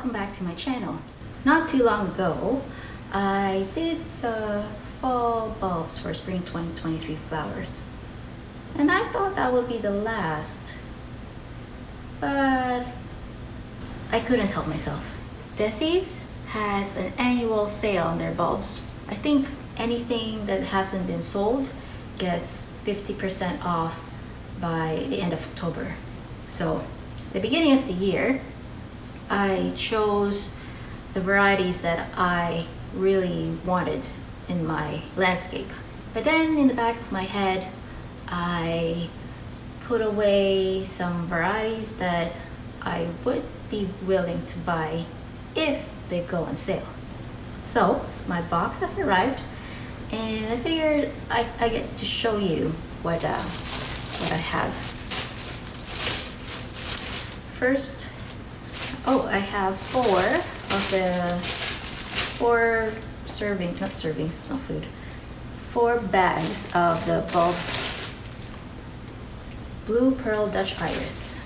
welcome back to my channel. Not too long ago, I did fall bulbs for spring 2023 flowers. And I thought that would be the last, but I couldn't help myself. Veseys has an annual sale on their bulbs. I think anything that hasn't been sold gets 50% off by the end of October. So the beginning of the year, I chose the varieties that I really wanted in my landscape. But then in the back of my head, I put away some varieties that I would be willing to buy if they go on sale. So my box has arrived, and I figured I get to show you what I have. First, I have four bags of the bulb Blue Pearl Dutch Iris.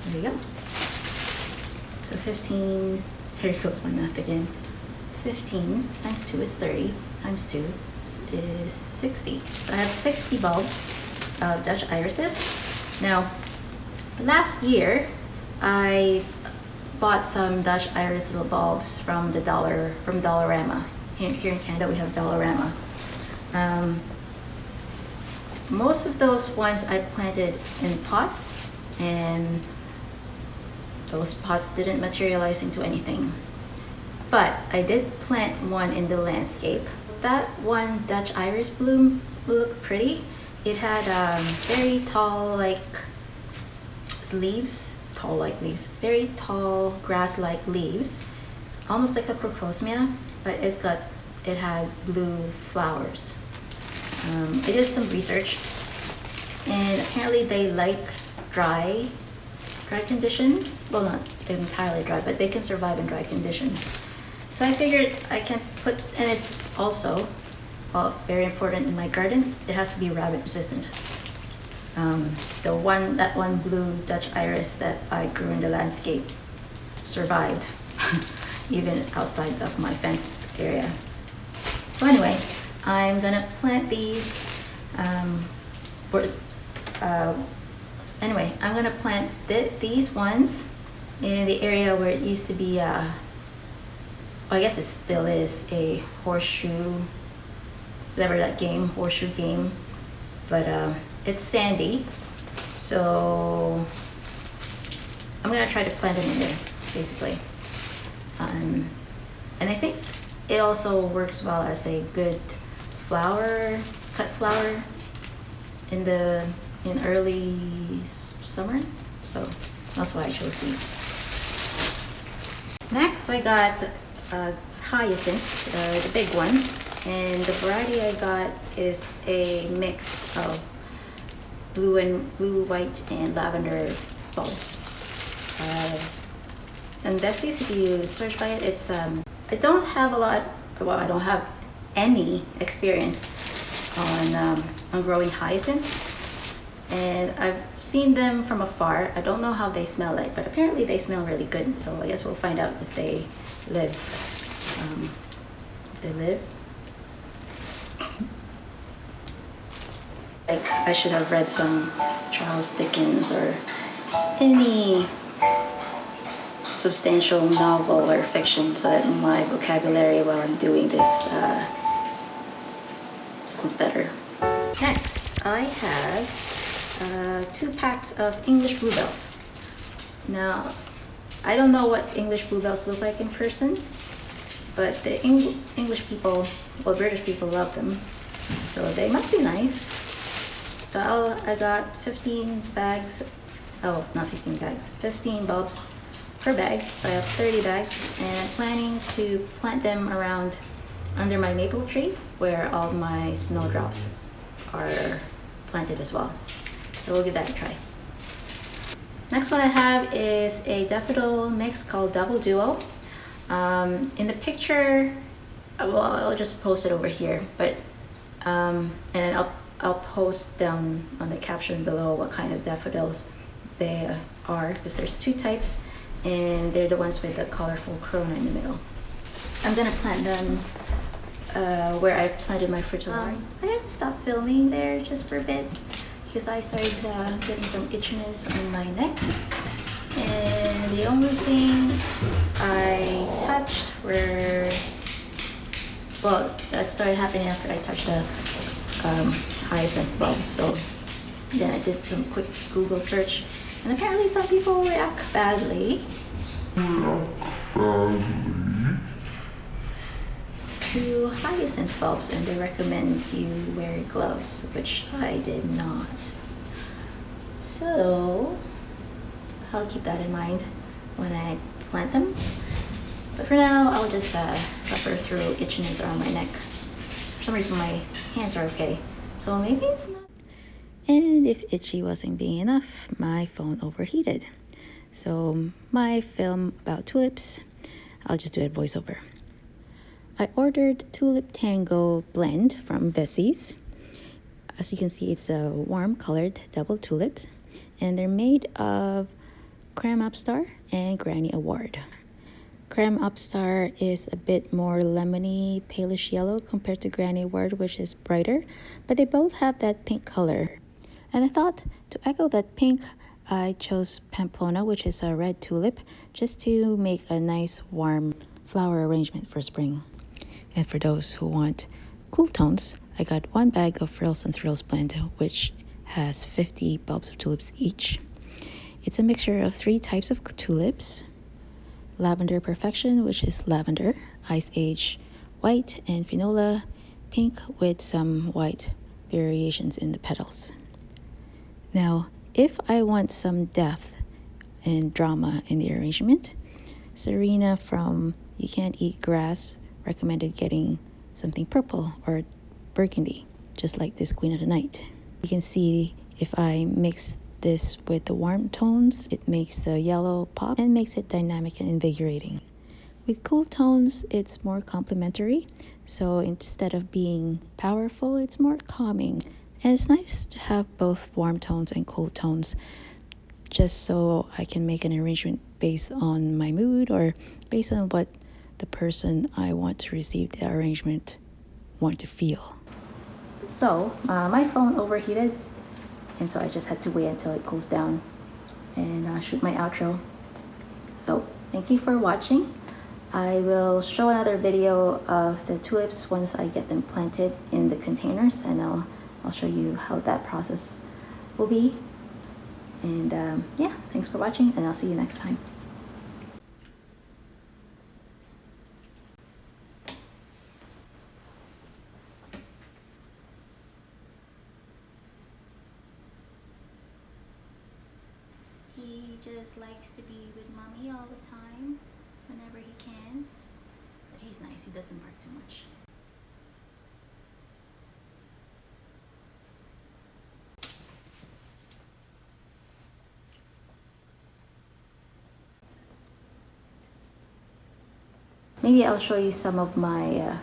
There you go. So 15, here goes my math again. 15 times 2 is 30, times 2 is 60. So I have 60 bulbs of Dutch irises. Now, last year, I bought some Dutch iris little bulbs from Dollarama. Here in Canada, we have Dollarama. Most of those ones I planted in pots, and those pots didn't materialize into anything. But I did plant one in the landscape. That one Dutch iris bloom will look pretty. It had very tall leaves, very tall grass-like leaves, almost like a crocosmia, but it had blue flowers. I did some research, and apparently they like dry conditions. Well, not entirely dry, but they can survive in dry conditions. So I figured I can put, and it's also very important in my garden, it has to be rabbit resistant. That one blue Dutch iris that I grew in the landscape survived even outside of my fenced area. So anyway, I'm gonna plant these. I'm gonna plant these ones in the area where it used to be I guess it still is a horseshoe, whatever that game, horseshoe game, but it's sandy, so I'm gonna try to plant them in there, basically. And I think it also works well as a good cut flower in early summer, so that's why I chose these. Next, I got hyacinths, the big ones, and the variety I got is a mix of blue, white, and lavender bulbs. And Veseys, if you search by it, it's I don't have any experience on growing hyacinths, and I've seen them from afar. I don't know how they smell like, but apparently they smell really good, so I guess we'll find out if they live. Like, I should have read some Charles Dickens or any substantial novel or fiction, so that my vocabulary while I'm doing this sounds better. Next, I have 2 packs of English bluebells. Now, I don't know what English bluebells look like in person, but the English people, well, British people love them, so they must be nice. So I got 15 bags, oh, not 15 bags, 15 bulbs per bag, so I have 30 bags, and I'm planning to plant them around under my maple tree where all my snowdrops are planted as well. So we'll give that a try. Next one I have is a daffodil mix called Double Duo. In the picture, well, I'll just post it over here, but and then I'll I'll post down on the caption below what kind of daffodils they are, because there's two types, and they're the ones with the colorful corona in the middle. I'm gonna plant them where I planted my fritillaria. I had to stop filming there just for a bit because I started getting some itchiness on my neck, and the only thing I touched were, well, that started happening after I touched the hyacinth bulbs. So then I did some quick Google search, and apparently some people react badly to hyacinth bulbs, and they recommend you wear gloves, which I did not. So I'll keep that in mind when I plant them. But for now, I'll just suffer through itchiness around my neck. For some reason, my hands are okay, so maybe it's not. And if itchy wasn't being enough, my phone overheated. So my film about tulips, I'll just do it voiceover. I ordered Tulip Tango blend from Veseys. As you can see, it's a warm colored double tulips, and they're made of Creme Upstar and Granny Award. Creme Upstar is a bit more lemony, palish yellow compared to Granny Award, which is brighter, but they both have that pink color. And I thought to echo that pink, I chose Pamplona, which is a red tulip, just to make a nice warm flower arrangement for spring. And for those who want cool tones, I got one bag of Frills and Thrills blend, which has 50 bulbs of tulips each. It's a mixture of 3 types of tulips: Lavender Perfection, which is lavender, Ice Age white, and Finola pink with some white variations in the petals. Now, if I want some depth and drama in the arrangement, Serena from You Can't Eat Grass recommended getting something purple or burgundy, just like this Queen of the Night. You can see if I mix this with the warm tones, it makes the yellow pop and makes it dynamic and invigorating. With cool tones, it's more complementary, so instead of being powerful, it's more calming. And it's nice to have both warm tones and cool tones, just so I can make an arrangement based on my mood or based on what the person I want to receive the arrangement want to feel. So my phone overheated, and so I just had to wait until it cools down and shoot my outro. So thank you for watching. I will show another video of the tulips once I get them planted in the containers, and I'll show you how that process will be. And yeah, thanks for watching, and I'll see you next time. He just likes to be with mommy all the time, whenever he can. But he's nice, he doesn't bark too much. Maybe I'll show you some of my